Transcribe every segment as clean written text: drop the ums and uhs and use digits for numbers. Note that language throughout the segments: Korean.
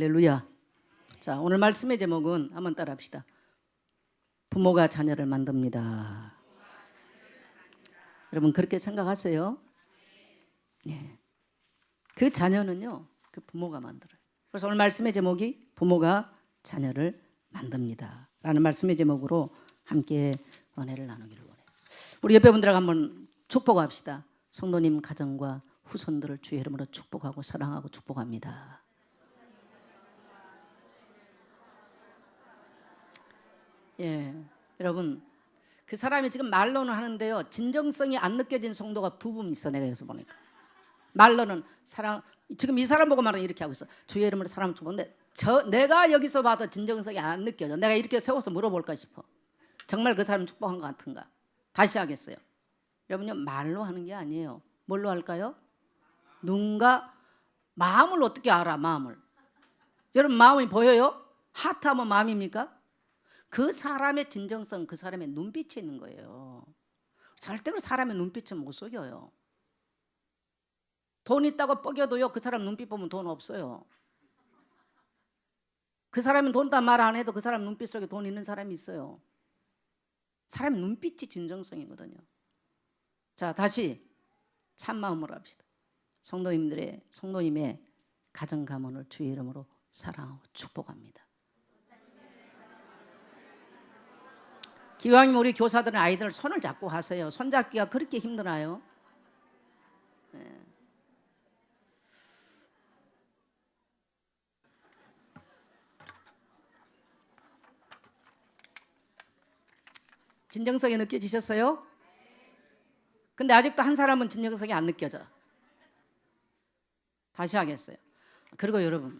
할렐루야. 자, 오늘 말씀의 제목은 한번 따라 합시다. 부모가 자녀를 만듭니다. 여러분 그렇게 생각하세요? 예. 그 자녀는요, 그 부모가 만들어요. 그래서 오늘 말씀의 제목이 부모가 자녀를 만듭니다 라는 말씀의 제목으로 함께 은혜를 나누기를 원해요. 우리 옆에 분들하고 한번 축복합시다. 성도님 가정과 후손들을 주의 이름으로 축복하고 사랑하고 축복합니다. 예, 여러분 그 사람이 지금 말로는 하는데요, 진정성이 안 느껴진 성도가 두 분 있어. 내가 여기서 보니까 말로는 사랑, 지금 이 사람 보고 말은 이렇게 하고 있어. 주의 이름으로 사람 축복하는데 내가 여기서 봐도 진정성이 안 느껴져. 내가 이렇게 세워서 물어볼까 싶어. 정말 그 사람 축복한 것 같은가. 다시 하겠어요. 여러분요, 말로 하는 게 아니에요. 뭘로 할까요? 눈과 마음을 어떻게 알아? 마음을. 여러분 마음이 보여요? 하트하면 마음입니까? 그 사람의 진정성, 그 사람의 눈빛이 있는 거예요. 절대로 사람의 눈빛은 못 속여요. 돈 있다고 뻐겨도요, 그 사람 눈빛 보면 돈 없어요. 그 사람은 돈 다 말 안 해도 그 사람 눈빛 속에 돈 있는 사람이 있어요. 사람 눈빛이 진정성이거든요. 자, 다시 참마음으로 합시다. 성도님의 가정 가문을 주의 이름으로 사랑하고 축복합니다. 기왕이면 우리 교사들은 아이들 손을 잡고 하세요. 손잡기가 그렇게 힘드나요? 네. 진정성이 느껴지셨어요? 근데 아직도 한 사람은 진정성이 안 느껴져. 다시 하겠어요. 그리고 여러분,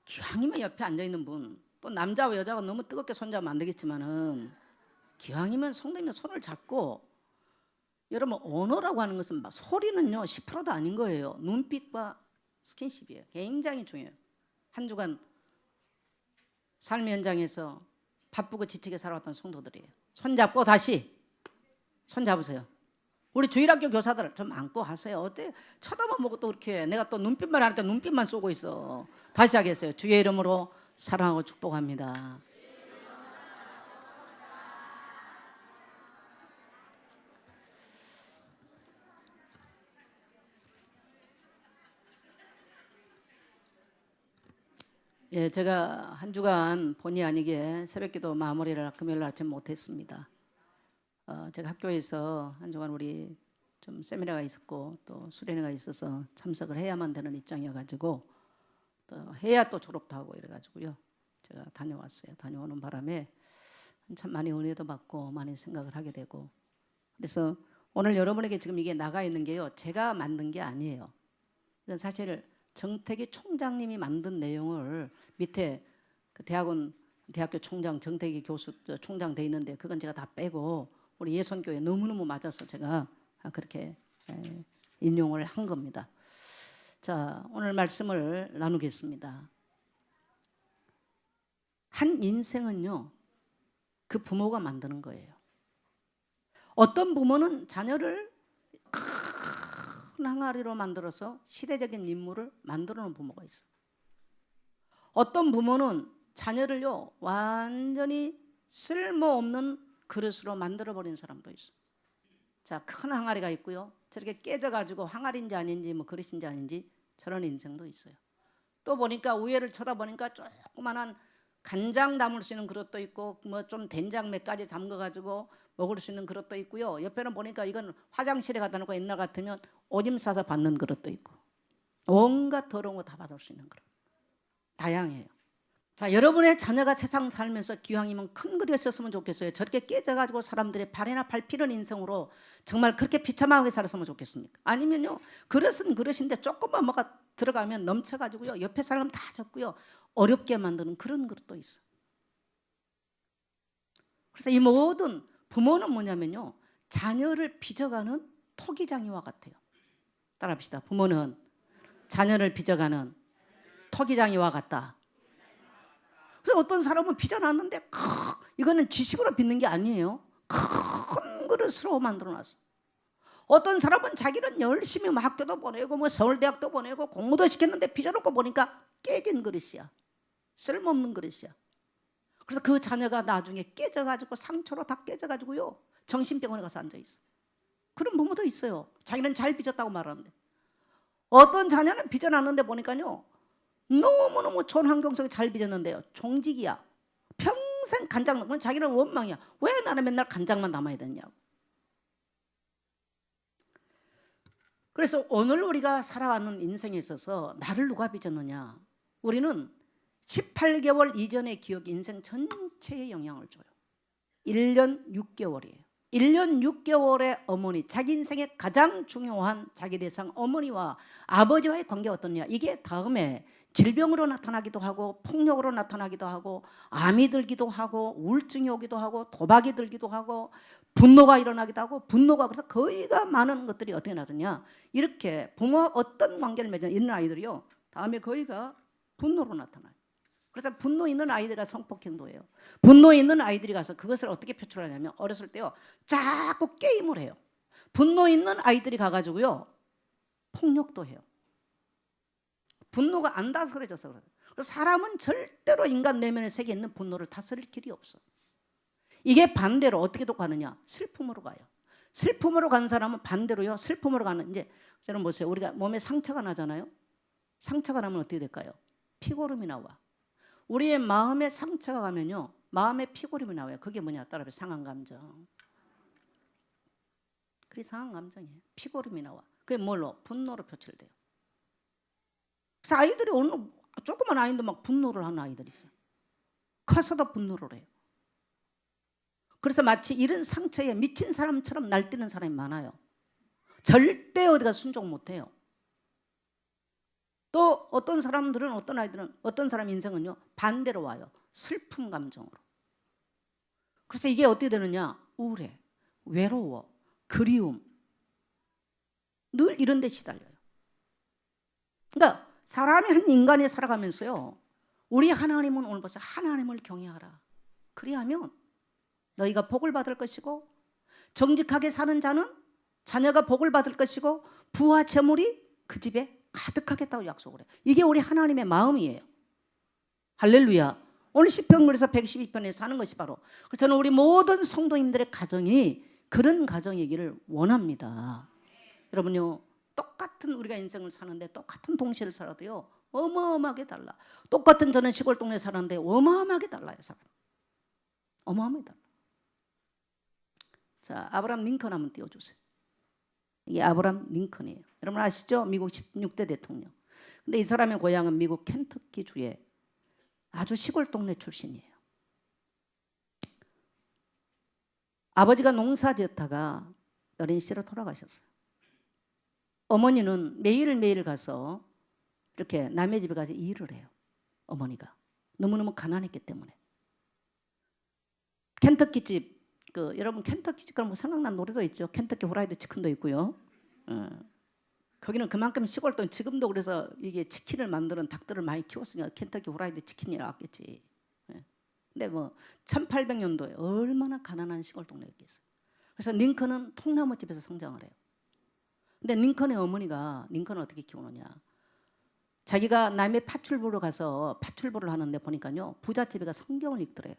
기왕이면 옆에 앉아있는 분, 또 남자와 여자가 너무 뜨겁게 손잡으면 안 되겠지만은, 기왕이면 성도님의 손을 잡고, 여러분 언어라고 하는 것은 막 소리는요 10%도 아닌 거예요. 눈빛과 스킨십이에요. 굉장히 중요해요. 한 주간 삶의 현장에서 바쁘고 지치게 살아왔던 성도들이에요. 손잡고 다시 손 잡으세요. 우리 주일학교 교사들 좀 안고 하세요. 어때? 쳐다만 보고 또 이렇게 내가 또 눈빛만 하니까 눈빛만 쏘고 있어. 다시 하겠어요. 주의 이름으로 사랑하고 축복합니다. 예, 제가 한 주간 본의 아니게 새벽기도 마무리를 금요일 아침 못했습니다. 제가 학교에서 한 주간 우리 좀 세미나가 있었고 또 수련회가 있어서 참석을 해야만 되는 입장이어가지고 또 해야 또 졸업도 하고 이래가지고요. 제가 다녀왔어요. 다녀오는 바람에 참 많이 은혜도 받고 많이 생각을 하게 되고, 그래서 오늘 여러분에게 지금 이게 나가 있는 게요, 제가 만든 게 아니에요. 이건 사실 정태기 총장님이 만든 내용을 밑에 그 대학교 총장 정태기 교수 총장 돼 있는데 그건 제가 다 빼고 우리 예선교회 너무너무 맞아서 제가 그렇게 인용을 한 겁니다. 자, 오늘 말씀을 나누겠습니다. 한 인생은요, 그 부모가 만드는 거예요. 어떤 부모는 자녀를 큰 항아리로 만들어서 시대적인 인물을 만들어 놓은 부모가 있어. 어떤 부모는 자녀를요 완전히 쓸모없는 그릇으로 만들어 버린 사람도 있어. 자, 큰 항아리가 있고요, 저렇게 깨져가지고 항아리인지 아닌지 뭐 그릇인지 아닌지 저런 인생도 있어요. 또 보니까 우회를 쳐다보니까 조그만한 간장 담을 수 있는 그릇도 있고 뭐 좀 된장 몇 가지 담가가지고 먹을 수 있는 그릇도 있고요. 옆에는 보니까 이건 화장실에 갖다 놓고 옛날 같으면 오줌 싸서 받는 그릇도 있고 온갖 더러운 거 다 받을 수 있는 그릇. 다양해요. 자, 여러분의 자녀가 세상 살면서 기왕이면 큰 그릇이었으면 좋겠어요. 저렇게 깨져가지고 사람들의 발에나 밟히는 인생으로 정말 그렇게 비참하게 살았으면 좋겠습니까? 아니면요, 그릇은 그릇인데 조금만 뭐가 들어가면 넘쳐가지고요 옆에 사람 다 젖고요 어렵게 만드는 그런 그릇도 있어. 그래서 이 모든 부모는 뭐냐면요, 자녀를 빚어가는 토기장이와 같아요. 따라합시다. 부모는 자녀를 빚어가는 토기장이와 같다. 그래서 어떤 사람은 빚어놨는데 이거는 지식으로 빚는 게 아니에요. 큰 그릇으로 만들어놨어. 어떤 사람은 자기는 열심히 뭐 학교도 보내고 뭐 서울대학도 보내고 공부도 시켰는데 빚어놓고 보니까 깨진 그릇이야. 쓸모없는 그릇이야. 그래서 그 자녀가 나중에 깨져가지고 상처로 다 깨져가지고요 정신병원에 가서 앉아있어. 그런 부모도 있어요. 자기는 잘 빚었다고 말하는데. 어떤 자녀는 빚어놨는데 보니까요 너무너무 좋은 환경 속에 잘 빚었는데요 종직이야. 평생 간장 넣으면 자기는 원망이야. 왜 나는 맨날 간장만 남아야 되냐고. 그래서 오늘 우리가 살아가는 인생에 있어서 나를 누가 빚었느냐. 우리는 18개월 이전의 기억이 인생 전체에 영향을 줘요. 1년 6개월이에요. 1년 6개월의 어머니, 자기 인생의 가장 중요한 자기 대상 어머니와 아버지와의 관계가 어떠냐. 이게 다음에 질병으로 나타나기도 하고 폭력으로 나타나기도 하고 암이 들기도 하고 우울증이 오기도 하고 도박이 들기도 하고 분노가 일어나기도 하고 분노가 그래서 거의가 많은 것들이 어떻게 나타나냐. 이렇게 부모와 어떤 관계를 맺는 이런 아이들이요 다음에 거의가 분노로 나타나요. 그래서 분노 있는 아이들이 성폭행도예요. 분노 있는 아이들이 가서 그것을 어떻게 표출하냐면 어렸을 때요 자꾸 게임을 해요. 분노 있는 아이들이 가가지고요 폭력도 해요. 분노가 안 다스려져서 그래요. 사람은 절대로 인간 내면의 세계에 있는 분노를 다스릴 길이 없어. 이게 반대로 어떻게 가느냐 슬픔으로 가요. 슬픔으로 간 사람은 반대로요 슬픔으로 가는 이제 여러분 보세요. 우리가 몸에 상처가 나잖아요. 상처가 나면 어떻게 될까요? 피고름이 나와. 우리의 마음에 상처가 가면요 마음에 피고름이 나와요. 그게 뭐냐 따라서 상한감정. 그게 상한감정이에요. 피고름이 나와. 그게 뭘로? 분노로 표출돼요. 그래서 아이들이 오늘 조그만 아이인데 막 분노를 하는 아이들이 있어요. 커서도 분노를 해요. 그래서 마치 이런 상처에 미친 사람처럼 날뛰는 사람이 많아요. 절대 어디가 순종 못해요. 또 어떤 사람들은 어떤 아이들은 어떤 사람 인생은요 반대로 와요. 슬픔 감정으로. 그래서 이게 어떻게 되느냐 우울해, 외로워, 그리움 늘 이런 데 시달려요. 그러니까 사람이 한 인간이 살아가면서요 우리 하나님은 오늘 벌써 하나님을 경외하라. 그리하면 너희가 복을 받을 것이고 정직하게 사는 자는 자녀가 복을 받을 것이고 부와 재물이 그 집에 가득하겠다고 약속을 해요. 이게 우리 하나님의 마음이에요. 할렐루야. 오늘 시편글에서 112편에 사는 것이 바로 저는 우리 모든 성도님들의 가정이 그런 가정이기를 원합니다. 여러분요 똑같은 우리가 인생을 사는데 똑같은 동시를 살아도요 어마어마하게 달라. 똑같은 저는 시골 동네 사는데 어마어마하게 달라요. 사람 어마어마하게 달라. 자 아브라함 링컨 한번 띄워주세요. 이게 아브라함 링컨이에요. 여러분 아시죠? 미국 16대 대통령. 근데 이 사람의 고향은 미국 켄터키 주의 아주 시골 동네 출신이에요. 아버지가 농사 지었다가 어린 시절에 돌아가셨어요. 어머니는 매일매일 가서 이렇게 남의 집에 가서 일을 해요. 어머니가 너무너무 가난했기 때문에. 켄터키 집 여러분 켄터키 집 그러면 생각난 노래도 있죠. 켄터키 후라이드 치킨도 있고요. 거기는 그만큼 시골도 지금도 그래서 이게 치킨을 만드는 닭들을 많이 키웠으니까 켄터키 후라이드 치킨이 나왔겠지. 근데 뭐 1800년도에 얼마나 가난한 시골 동네였겠어요. 그래서 링컨은 통나무집에서 성장을 해요. 근데 링컨의 어머니가 링컨을 어떻게 키우느냐. 자기가 남의 파출부로 가서 파출부를 하는데 보니까요 부잣집에 가 성경을 읽더래요.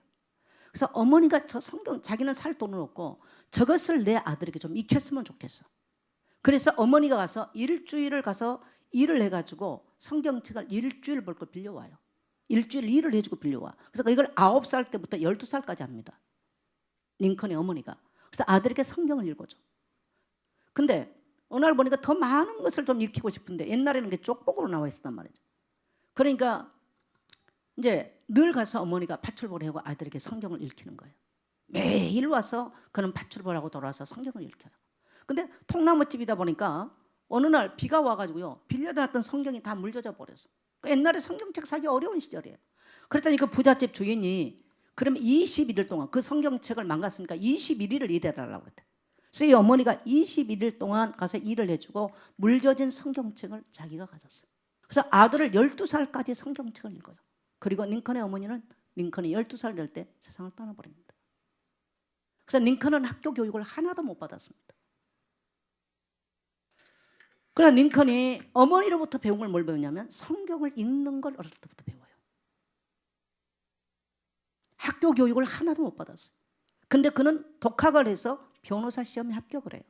그래서 어머니가 저 성경 자기는 살 돈은 없고 저것을 내 아들에게 좀 익혔으면 좋겠어. 그래서 어머니가 가서 일주일을 가서 일을 해가지고 성경책을 일주일 벌 걸 빌려와요. 일주일 일을 해주고 빌려와. 그래서 이걸 9살 때부터 12살까지 합니다. 링컨의 어머니가. 그래서 아들에게 성경을 읽어줘. 근데 어느 날 보니까 더 많은 것을 좀 익히고 싶은데 옛날에는 그게 쪽복으로 나와 있었단 말이죠. 그러니까 이제 늘 가서 어머니가 파출부를 하고 아들에게 성경을 읽히는 거예요. 매일 와서 그는 파출부를 하고 돌아와서 성경을 읽혀요. 근데 통나무집이다 보니까 어느 날 비가 와가지고요 빌려놨던 성경이 다 물젖어 버렸어. 옛날에 성경책 사기 어려운 시절이에요. 그랬더니 그 부잣집 주인이 그러면 21일 동안 그 성경책을 망갔으니까 21일을 일해달라고 그랬대. 그래서 이 어머니가 21일 동안 가서 일을 해주고 물젖은 성경책을 자기가 가졌어요. 그래서 아들을 12살까지 성경책을 읽어요. 그리고 링컨의 어머니는 링컨이 12살 될 때 세상을 떠나버립니다. 그래서 링컨은 학교 교육을 하나도 못 받았습니다. 그러나 링컨이 어머니로부터 배운 걸 뭘 배우냐면 성경을 읽는 걸 어릴 때부터 배워요. 학교 교육을 하나도 못 받았어요. 근데 그는 독학을 해서 변호사 시험에 합격을 해요.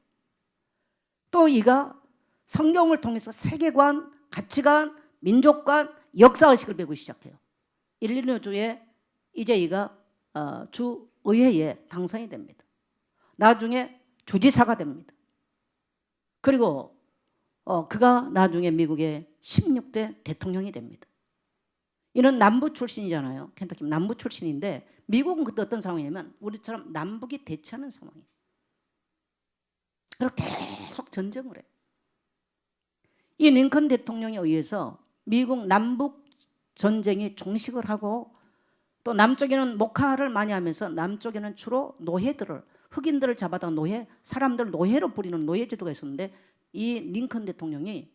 또 이가 성경을 통해서 세계관, 가치관, 민족관, 역사의식을 배우기 시작해요. 일리노주에 이제 이가 주의회에 당선이 됩니다. 나중에 주지사가 됩니다. 그리고 그가 나중에 미국의 16대 대통령이 됩니다. 이는 남부 출신이잖아요. 켄터키 남부 출신인데 미국은 그때 어떤 상황이냐면 우리처럼 남북이 대치하는 상황이에요. 그래서 계속 전쟁을 해요. 이 링컨 대통령에 의해서 미국 남북 전쟁이 종식을 하고 또 남쪽에는 목화를 많이 하면서 남쪽에는 주로 노예들을 흑인들을 잡아다가 사람들 노예로 부리는 노예제도가 있었는데 이 링컨 대통령이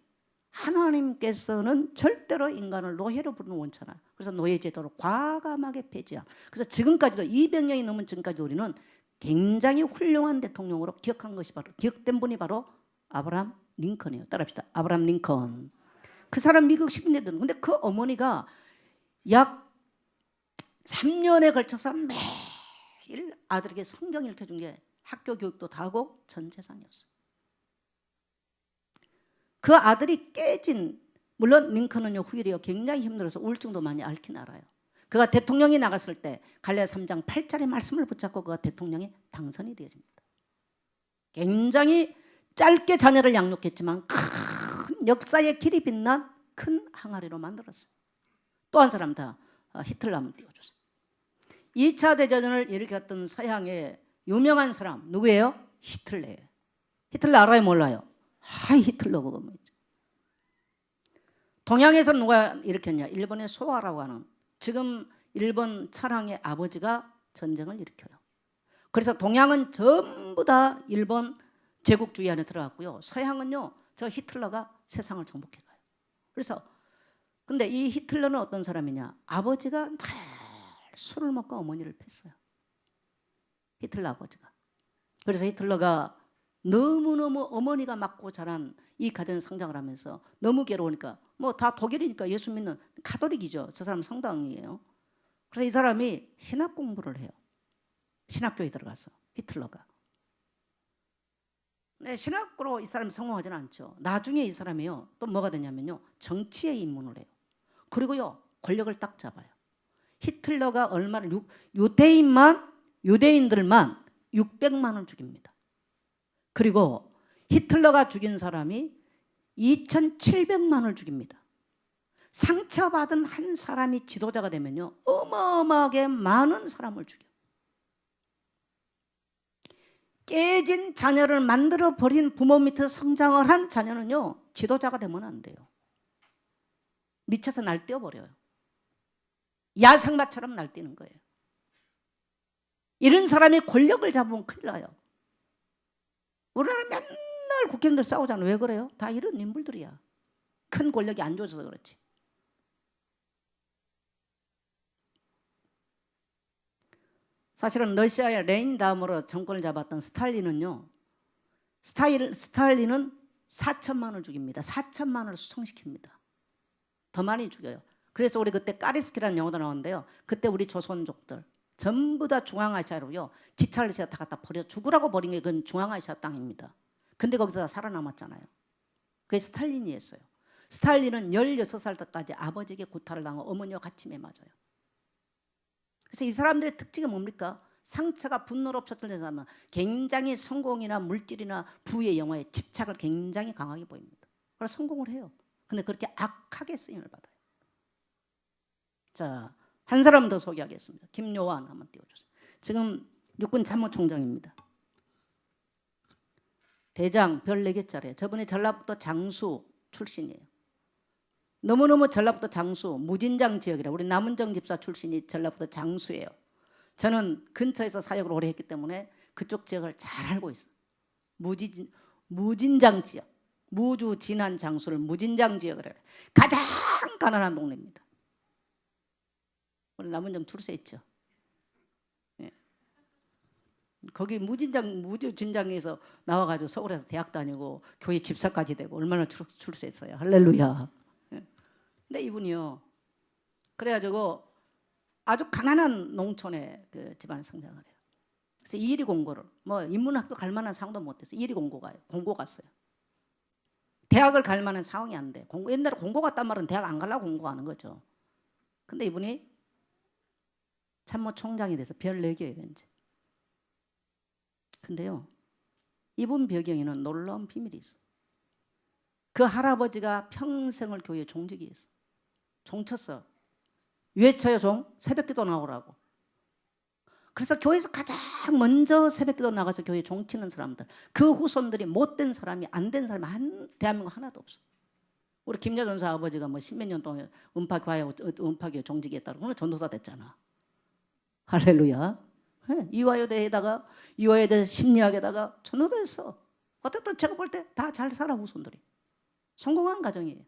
하나님께서는 절대로 인간을 노예로 부르는 원천하. 그래서 노예제도를 과감하게 폐지한. 그래서 지금까지도 200년이 넘은 지금까지 우리는 굉장히 훌륭한 대통령으로 기억한 것이 바로 기억된 분이 바로 아브라함 링컨이에요. 따라합시다. 아브라함 링컨. 그 사람 미국 식민지들. 근데 그 어머니가 약 3년에 걸쳐서 매일 아들에게 성경 읽혀준 게 학교 교육도 다 하고 전 재산이었어요. 그 아들이 깨진, 물론 링컨은요 후일이요 굉장히 힘들어서 우울증도 많이 앓긴 알아요. 그가 대통령이 나갔을 때 갈라디아 3장 8절의 말씀을 붙잡고 그가 대통령에 당선이 되어집니다. 굉장히 짧게 자녀를 양육했지만 큰 역사의 길이 빛난 큰 항아리로 만들었어요. 또 한 사람 다 히틀러 한번 띄워주세요. 2차 대전을 일으켰던 서양의 유명한 사람 누구예요? 히틀러예요. 히틀러 알아요? 몰라요? 히틀러 그거 뭐죠? 동양에서 누가 일으켰냐? 일본의 소아라고 하는 지금 일본 천황의 아버지가 전쟁을 일으켜요. 그래서 동양은 전부 다 일본 제국주의 안에 들어갔고요. 서양은요 저 히틀러가 세상을 정복해가요. 그래서 근데 이 히틀러는 어떤 사람이냐? 아버지가 늘 술을 먹고 어머니를 팼어요. 히틀러 아버지가. 그래서 히틀러가 너무너무 어머니가 맞고 자란 이 가정에 성장을 하면서 너무 괴로우니까 뭐 다 독일이니까 예수 믿는 가톨릭이죠. 저 사람 성당이에요. 그래서 이 사람이 신학 공부를 해요. 신학교에 들어가서 히틀러가. 네, 신학으로 이 사람이 성공하지는 않죠. 나중에 이 사람이요 또 뭐가 되냐면요 정치에 입문을 해요. 그리고요 권력을 딱 잡아요. 히틀러가 얼마를 유대인들만 600만 원 죽입니다. 그리고 히틀러가 죽인 사람이 2,700만 원을 죽입니다. 상처받은 한 사람이 지도자가 되면요 어마어마하게 많은 사람을 죽여요. 깨진 자녀를 만들어 버린 부모 밑에 성장을 한 자녀는요 지도자가 되면 안 돼요. 미쳐서 날뛰어버려요. 야생마처럼 날뛰는 거예요. 이런 사람이 권력을 잡으면 큰일 나요. 우리나라 맨날 국회의원들 싸우잖아요. 왜 그래요? 다 이런 인물들이야. 큰 권력이 안 줘서 그렇지. 사실은 러시아의 레닌 다음으로 정권을 잡았던 스탈린은요. 스탈린은 4천만 원을 죽입니다. 4천만 원을 수청시킵니다. 더 많이 죽여요. 그래서 우리 그때 까리스키라는 영화도 나오는데요. 그때 우리 조선족들 전부 다 중앙아시아로요. 기차를 다 갖다 버려 죽으라고 버린 게 그건 중앙아시아 땅입니다. 근데 거기서 다 살아남았잖아요. 그게 스탈린이었어요. 스탈린은 16살 때까지 아버지에게 구타를 당하고 어머니와 같이 매맞아요. 그래서 이 사람들의 특징이 뭡니까? 상처가 분노로 표출돼서 굉장히 성공이나 물질이나 부의 영화에 집착을 굉장히 강하게 보입니다. 그래서 성공을 해요. 근데 그렇게 악하게 쓰임을 받아요. 자, 한 사람 더 소개하겠습니다. 김요한 한번 띄워주세요. 지금 육군 참모총장입니다. 대장 별 4개짜리. 저번에 전라북도 장수 출신이에요. 너무너무 전라북도 장수 무진장 지역이라 우리 남은정 집사 출신이 전라북도 장수예요. 저는 근처에서 사역을 오래 했기 때문에 그쪽 지역을 잘 알고 있어요. 무진장 지역. 무주 진안 장수를 무진장 지역을 해요. 가장 가난한 동네입니다. 우리 남은정 출세 있죠. 예. 거기 무주 진장에서 나와가지고 서울에서 대학 다니고 교회 집사까지 되고 얼마나 출세했어요. 할렐루야. 예. 근데 이분이요. 그래가지고 아주 가난한 농촌의 그 집안에 성장을 해요. 그래서 이리 공고를 뭐 인문학교 갈 만한 상도 못 돼서 이리 공고 갔어요. 대학을 갈 만한 상황이 안 돼. 옛날에 공고 갔단 말은 대학 안 가려고 공고하는 거죠. 근데 이분이 참모총장이 돼서 별 4개예요 현재. 근데요, 이분 배경에는 놀라운 비밀이 있어. 그 할아버지가 평생을 교회 종직이 했어. 종쳤어. 외쳐요 종? 새벽기도 나오라고. 그래서 교회에서 가장 먼저 새벽기도 나가서 교회 종치는 사람들, 그 후손들이 못된 사람이, 안 된 사람이 대한민국 하나도 없어. 우리 김여전 전사 아버지가 뭐 10몇 년 동안 음파교회 종직했다고, 그건 전도사 됐잖아. 할렐루야. 이화여대에다가 이화여대 심리학에다가 전도됐어. 어쨌든 제가 볼 때 다 잘 살아 후손들이. 성공한 가정이에요.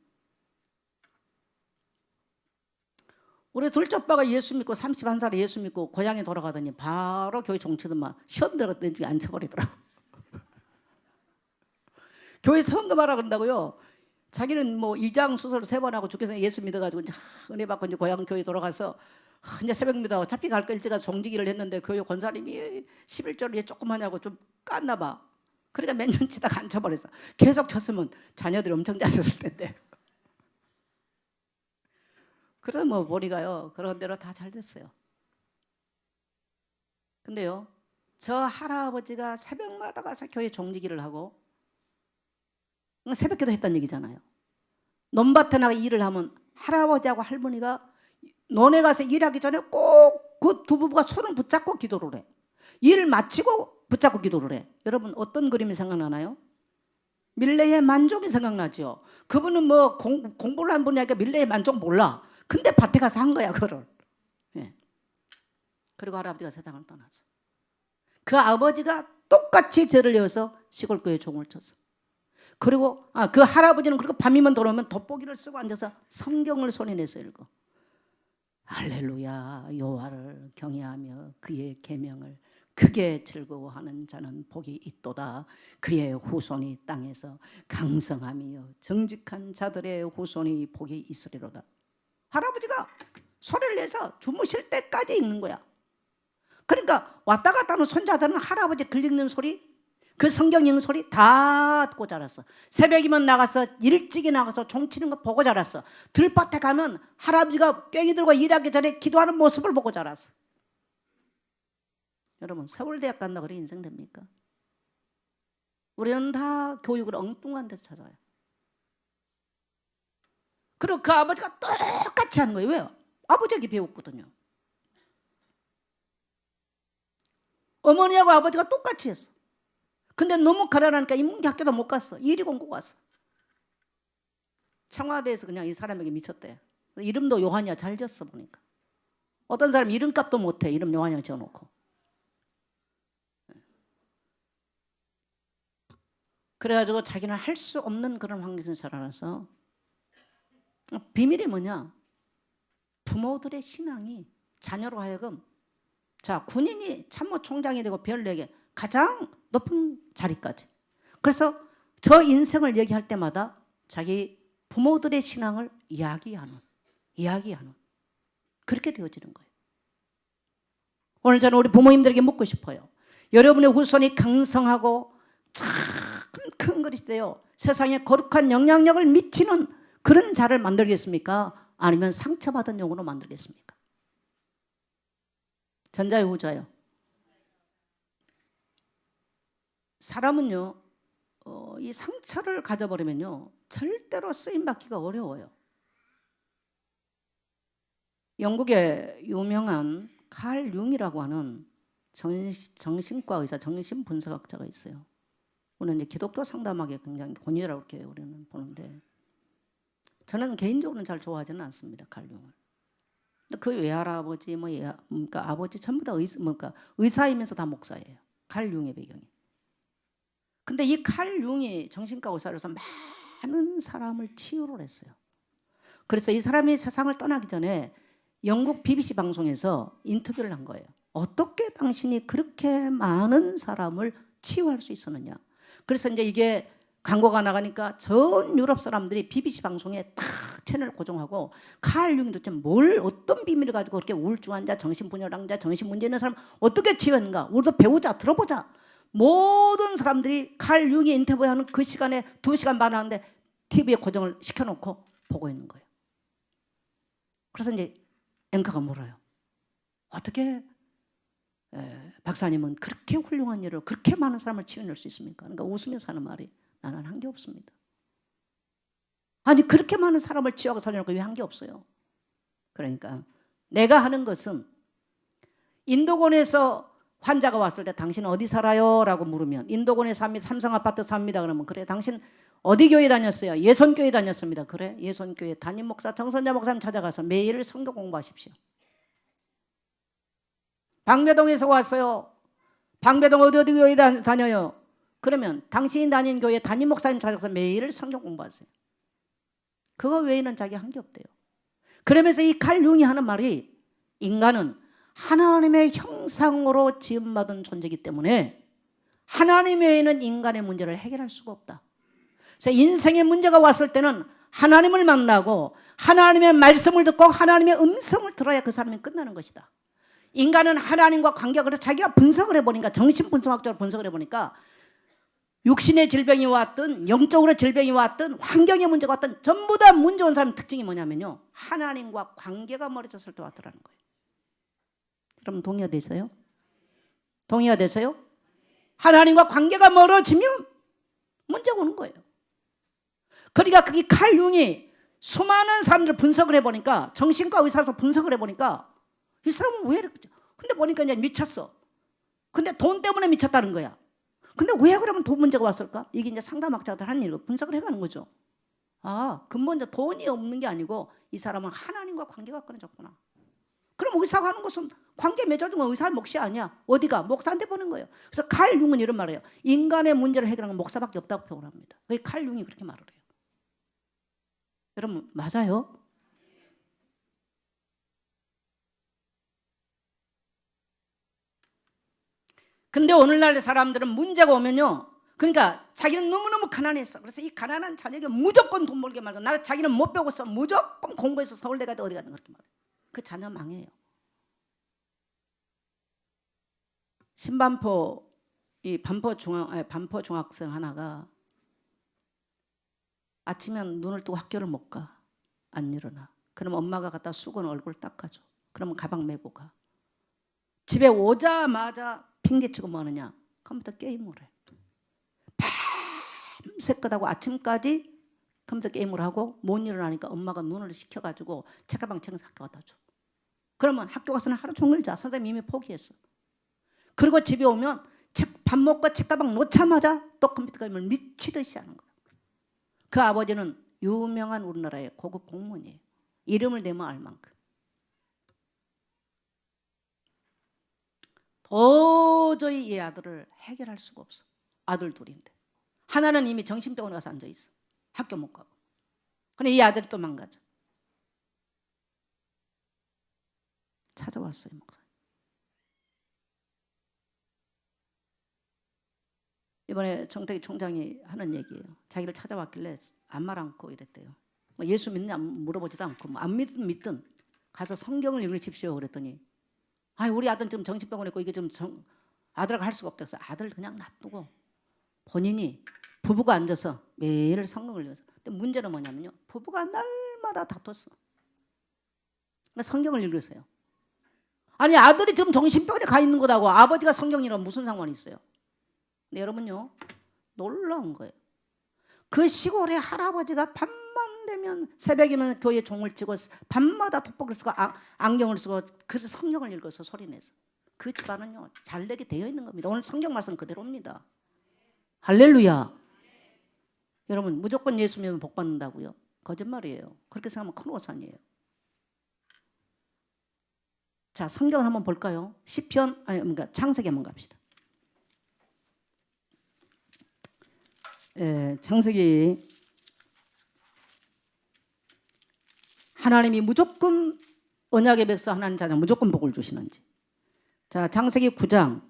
우리 둘째 오빠가 예수 믿고 31살에 예수 믿고 고향에 돌아가더니 바로 교회 종치더만 시험 들어갔더니 안 쳐버리더라고. 교회 성금하라 그런다고요. 자기는 뭐 이장 수술 3번 하고 주께서 예수 믿어가지고 이제 은혜 받고 이제 고향 교회 돌아가서 이제 새벽입니다. 어차피 갈 거 일찍가 종지기를 했는데 교회 권사님이 11조를 조금 하냐고 좀 깠나 봐. 그러니까 몇 년 치다가 안 쳐버렸어. 계속 쳤으면 자녀들이 엄청 잘 썼을 텐데. 그래서 뭐 머리가요 그런 대로 다 잘 됐어요. 근데요, 저 할아버지가 새벽마다 가서 교회 종지기를 하고 새벽기도 했다는 얘기잖아요. 논밭에 나가 일을 하면 할아버지하고 할머니가 논에 가서 일하기 전에 꼭 그 두 부부가 손을 붙잡고 기도를 해. 일 마치고 붙잡고 기도를 해. 여러분 어떤 그림이 생각나나요? 밀레의 만족이 생각나죠. 그분은 뭐 공부를 한 분이니까 밀레의 만족 몰라. 근데 밭에 가서 한 거야 그걸. 예. 그리고 할아버지가 세상을 떠났어. 그 아버지가 똑같이 죄를 이어서 시골교회 종을 쳤어. 그리고 그 할아버지는 그리고 밤이면 돌아오면 돋보기를 쓰고 앉아서 성경을 손에 내서 읽어. 할렐루야, 여호와를 경외하며 그의 계명을 크게 즐거워하는 자는 복이 있도다. 그의 후손이 땅에서 강성하며 정직한 자들의 후손이 복이 있으리로다. 할아버지가 소리를 내서 주무실 때까지 읽는 거야. 그러니까 왔다 갔다 하는 손자들은 할아버지 글 읽는 소리, 그 성경 읽는 소리 다 듣고 자랐어. 새벽이면 나가서 일찍이 나가서 종치는 거 보고 자랐어. 들밭에 가면 할아버지가 꽹이 들고 일하기 전에 기도하는 모습을 보고 자랐어. 여러분 서울대학 간다고 그래 인생 됩니까? 우리는 다 교육을 엉뚱한 데서 찾아요. 그리고 그 아버지가 똑같이 하는 거예요. 왜요? 아버지에게 배웠거든요. 어머니하고 아버지가 똑같이 했어. 근데 너무 가난하니까 인문계 학교도 못 갔어. 이리 공고 갔어. 청와대에서 그냥 이 사람에게 미쳤대. 이름도 요한이야. 잘 지었어 보니까. 어떤 사람 이름값도 못해. 이름 요한이라고 지어놓고. 그래가지고 자기는 할 수 없는 그런 환경에서 자라나서 비밀이 뭐냐? 부모들의 신앙이 자녀로 하여금 자 군인이 참모총장이 되고 별 4개 가장 높은 자리까지. 그래서 저 인생을 얘기할 때마다 자기 부모들의 신앙을 이야기하는 그렇게 되어지는 거예요. 오늘 저는 우리 부모님들에게 묻고 싶어요. 여러분의 후손이 강성하고 참 큰 그릇이 되어 세상에 거룩한 영향력을 미치는 그런 자를 만들겠습니까? 아니면 상처받은 영으로 만들겠습니까? 전자요 후자요? 사람은요 이 상처를 가져버리면요 절대로 쓰임받기가 어려워요. 영국의 유명한 칼 융이라고 하는 정신과 의사, 정신분석학자가 있어요. 우리는 이제 기독교 상담학에 굉장히 권위라고 이렇게 우리는 보는데 저는 개인적으로는 잘 좋아하지는 않습니다. 칼 융을. 그 외할아버지 그러니까 아버지 전부 다 의사이면서 다 목사예요. 칼 융의 배경이. 근데 이 칼 융이 정신과 의사로서 많은 사람을 치유를 했어요. 그래서 이 사람이 세상을 떠나기 전에 영국 BBC 방송에서 인터뷰를 한 거예요. 어떻게 당신이 그렇게 많은 사람을 치유할 수 있었느냐. 그래서 이제 이게 광고가 나가니까 전 유럽 사람들이 BBC 방송에 탁 채널 고정하고 칼 융이 도대체 뭘 어떤 비밀을 가지고 그렇게 우울증환자, 정신분열환자, 정신문제 있는 사람 어떻게 치유했는가, 우리도 배우자, 들어보자. 모든 사람들이 칼 융이 인터뷰하는 그 시간에 2시간 반 하는데 TV에 고정을 시켜놓고 보고 있는 거예요. 그래서 이제 앵커가 물어요. 어떻게 박사님은 그렇게 훌륭한 일을, 그렇게 많은 사람을 치유해낼 수 있습니까? 그러니까 웃으면서 하는 말이, 나는 한 게 없습니다. 아니 그렇게 많은 사람을 치유하고 살려놓고 왜 한 게 없어요? 그러니까 내가 하는 것은, 인도권에서 환자가 왔을 때 당신 어디 살아요? 라고 물으면 인도권에 삽니다. 삼성아파트 삽니다. 그러면 그래 당신 어디 교회 다녔어요? 예선교회 다녔습니다. 그래 예선교회 담임 목사 정선자 목사님 찾아가서 매일 성경 공부하십시오. 방배동에서 왔어요. 방배동 어디 교회 다녀요? 그러면 당신이 다닌 교회 담임 목사님 찾아가서 매일 성경 공부하세요. 그거 외에는 자기 한 게 없대요. 그러면서 이 칼 융이 하는 말이, 인간은 하나님의 형상으로 지음받은 존재이기 때문에 하나님 외에는 인간의 문제를 해결할 수가 없다. 그래서 인생의 문제가 왔을 때는 하나님을 만나고 하나님의 말씀을 듣고 하나님의 음성을 들어야 그 사람이 끝나는 것이다. 인간은 하나님과 관계가, 그래서 자기가 분석을 해보니까, 정신분석학적으로 분석을 해보니까 육신의 질병이 왔든 영적으로 질병이 왔든 환경의 문제가 왔든 전부 다 문제 온 사람 특징이 뭐냐면요, 하나님과 관계가 멀어졌을 때 왔더라는 거예요. 그럼 동의가 되세요? 동의가 되세요? 하나님과 관계가 멀어지면 문제가 오는 거예요. 그러니까 그게 칼 융이 수많은 사람들을 분석을 해보니까, 정신과 의사에서 분석을 해보니까 이 사람은 왜 이렇게, 근데 보니까 이제 미쳤어. 근데 돈 때문에 미쳤다는 거야. 근데 왜 그러면 돈 문제가 왔을까? 이게 이제 상담학자들 하는 일이고 분석을 해가는 거죠. 아, 근본적으로 돈이 없는 게 아니고 이 사람은 하나님과 관계가 끊어졌구나. 그럼 의사가 하는 것은 관계 맺어준 건 의사의 몫이 아니야. 어디가? 목사한테 보는 거예요. 그래서 칼 융은 이런 말을 해요. 인간의 문제를 해결하는 건 목사밖에 없다고 표현을 합니다. 칼 융이 그렇게 말을 해요. 여러분 맞아요? 근데 오늘날 사람들은 문제가 오면요, 그러니까 자기는 너무너무 가난했어. 그래서 이 가난한 자녀에게 무조건 돈 벌게 말고, 나는 자기는 못 배웠어, 무조건 공부해서 서울대 가든 어디 가든 그렇게 말해요. 그 자녀 망해요. 신반포 이 반포 중학생 하나가 아침에 눈을 뜨고 학교를 못 가. 안 일어나. 그럼 엄마가 갖다 수건 얼굴 닦아줘. 그러면 가방 메고 가. 집에 오자마자 핑계치고 뭐 하느냐? 컴퓨터 게임을 해. 밤새 끝하고 아침까지 컴퓨터 게임을 하고 못 일어나니까 엄마가 눈을 시켜가지고 책가방 챙겨서 학교 갖다 줘. 그러면 학교 가서는 하루 종일 자. 선생님이 이미 포기했어. 그리고 집에 오면 밥 먹고 책가방 놓자마자 또 컴퓨터 게임을 미치듯이 하는 거야. 그 아버지는 유명한 우리나라의 고급 공무원이에요. 이름을 대면 알 만큼. 도저히 이 아들을 해결할 수가 없어. 아들 둘인데. 하나는 이미 정신병원에 가서 앉아있어. 학교 못 가고. 근데 이 아들이 또 망가져. 찾아왔어요, 목사님. 이번에 정택희 총장이 하는 얘기예요. 자기를 찾아왔길래 아무 말 않고 이랬대요. 예수 믿느냐 물어보지도 않고, 안 믿든 가서 성경을 읽으십시오 그랬더니, 아, 우리 아들은 지금 정신병원에 있고 이게 좀 아들하고 할 수가 없다. 그래서 아들 그냥 놔두고 본인이, 부부가 앉아서 매일 성경을 읽어서. 근데 문제는 뭐냐면요, 부부가 날마다 다퉜어. 그러니까 성경을 읽으세요. 아니 아들이 지금 정신병원에 가 있는 거다고 아버지가 성경 읽으면 무슨 상관이 있어요? 근데 여러분요, 놀라운 거예요. 그 시골의 할아버지가 밤만 되면, 새벽이면 교회 종을 치고 밤마다 돋보기를 쓰고 안경을 쓰고 그래서 성경을 읽어서 소리내서, 그 집안은요 잘되게 되어 있는 겁니다. 오늘 성경 말씀 그대로입니다. 할렐루야. 여러분 무조건 예수 믿으면 복 받는다고요? 거짓말이에요. 그렇게 생각하면 큰 오산이에요. 자, 성경을 한번 볼까요? 시편, 그러니까 창세기 한번 갑시다. 창세기, 하나님이 무조건 언약의 백성 하나님 자녀 무조건 복을 주시는지. 자, 창세기 9장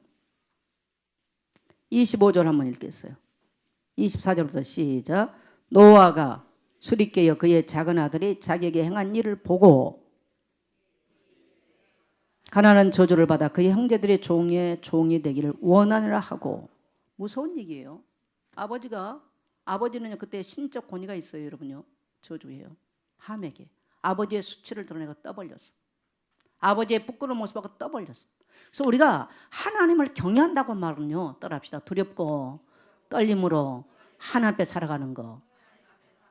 25절 한번 읽겠어요. 24절부터 시작. 노아가 술이 깨어 그의 작은 아들이 자기에게 행한 일을 보고 가나안은 저주를 받아 그의 형제들의 종이 되기를 원하느라 하고. 무서운 얘기예요. 아버지는요 그때 신적 권위가 있어요. 여러분요. 저주예요. 함에게 아버지의 수치를 드러내고 떠벌렸어. 아버지의 부끄러운 모습하고 떠벌렸어. 그래서 우리가 하나님을 경외한다고 말은요, 떠납시다. 두렵고 떨림으로 하나님 앞에 살아가는 거.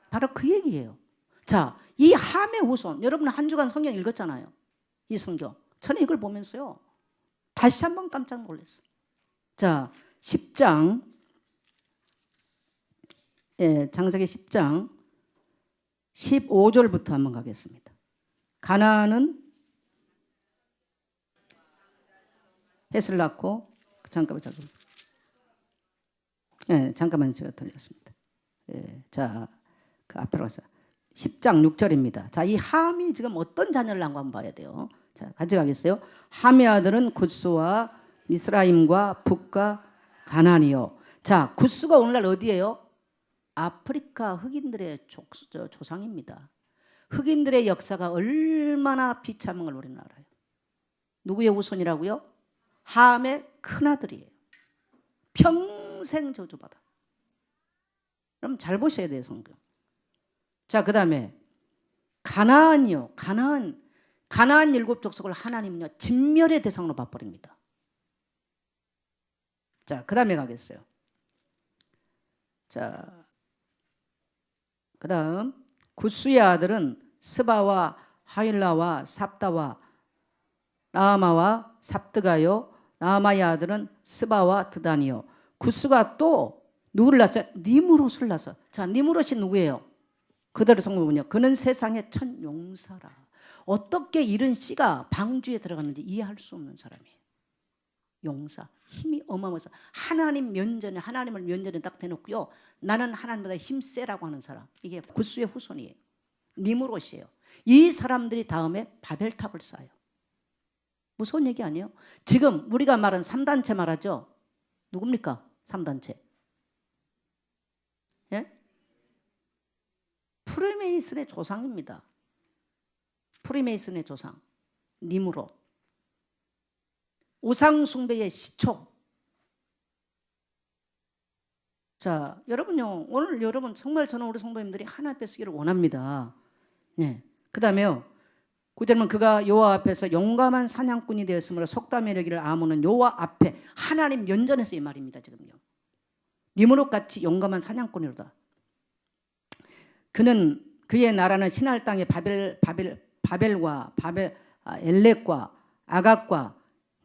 바로 그 얘기예요. 자, 이 함의 후손, 여러분 한 주간 성경 읽었잖아요. 이 성경. 저는 이걸 보면서요, 다시 한번 깜짝 놀랐어요. 자, 10장, 창세기 10장 15절부터 한번 가겠습니다. 가나안은 헷을 낳고, 잠깐만 제가 틀렸습니다. 자, 그 앞으로 가서 10장 6절입니다. 자, 이 함이 지금 어떤 자녀를 낳은 거 한번 봐야 돼요. 자, 같이 가겠어요. 함의 아들은 굿수와 미스라임과 북과 가나안이요. 자, 굿수가 오늘날 어디예요? 아프리카 흑인들의 조상입니다. 흑인들의 역사가 얼마나 비참한 걸 우리는 알아요. 누구의 후손이라고요? 함의 큰아들이에요. 평생 저주받아. 그럼 잘 보셔야 돼요, 성경. 자, 그 다음에 가나안이요. 가나안 일곱 족속을 하나님은요 진멸의 대상으로 봐버립니다. 자, 그 다음에 가겠어요. 자, 그 다음 굿수의 아들은 스바와 하일라와 삽다와 라마와 삽드가요. 라마의 아들은 스바와 드단이요. 굿수가 또 누구를 낳았어요? 니므롯을 낳았어요. 자, 니므롯이 누구예요? 그대로 성경은요. 그는 세상의 첫 용사라. 어떻게 이런 씨가 방주에 들어갔는지 이해할 수 없는 사람이에요. 용사. 힘이 어마어마해서 하나님을 면전에 딱 대놓고요. 나는 하나님보다 힘세라고 하는 사람. 이게 굿수의 후손이에요. 니므롯이에요. 이 사람들이 다음에 바벨탑을 쌓아요. 무서운 얘기 아니에요? 지금 우리가 말한 3단체 말하죠. 누굽니까? 3단체. 예? 프리메이슨의 조상입니다. 프리메이슨의 조상. 니므롯. 우상숭배의 시초. 자, 여러분요. 오늘 여러분 정말 저는 우리 성도님들이 하나님 앞에 서기를 원합니다. 예. 그 다음에요. 9절은 그가 여호와 앞에서 용감한 사냥꾼이 되었으므로 속담에 이르기를 아몬은 여호와 앞에 하나님 면전에서 이 말입니다. 지금요. 니므롯같이 용감한 사냥꾼이로다. 그의 나라는 신할 땅의 바벨과 엘렉과 아각과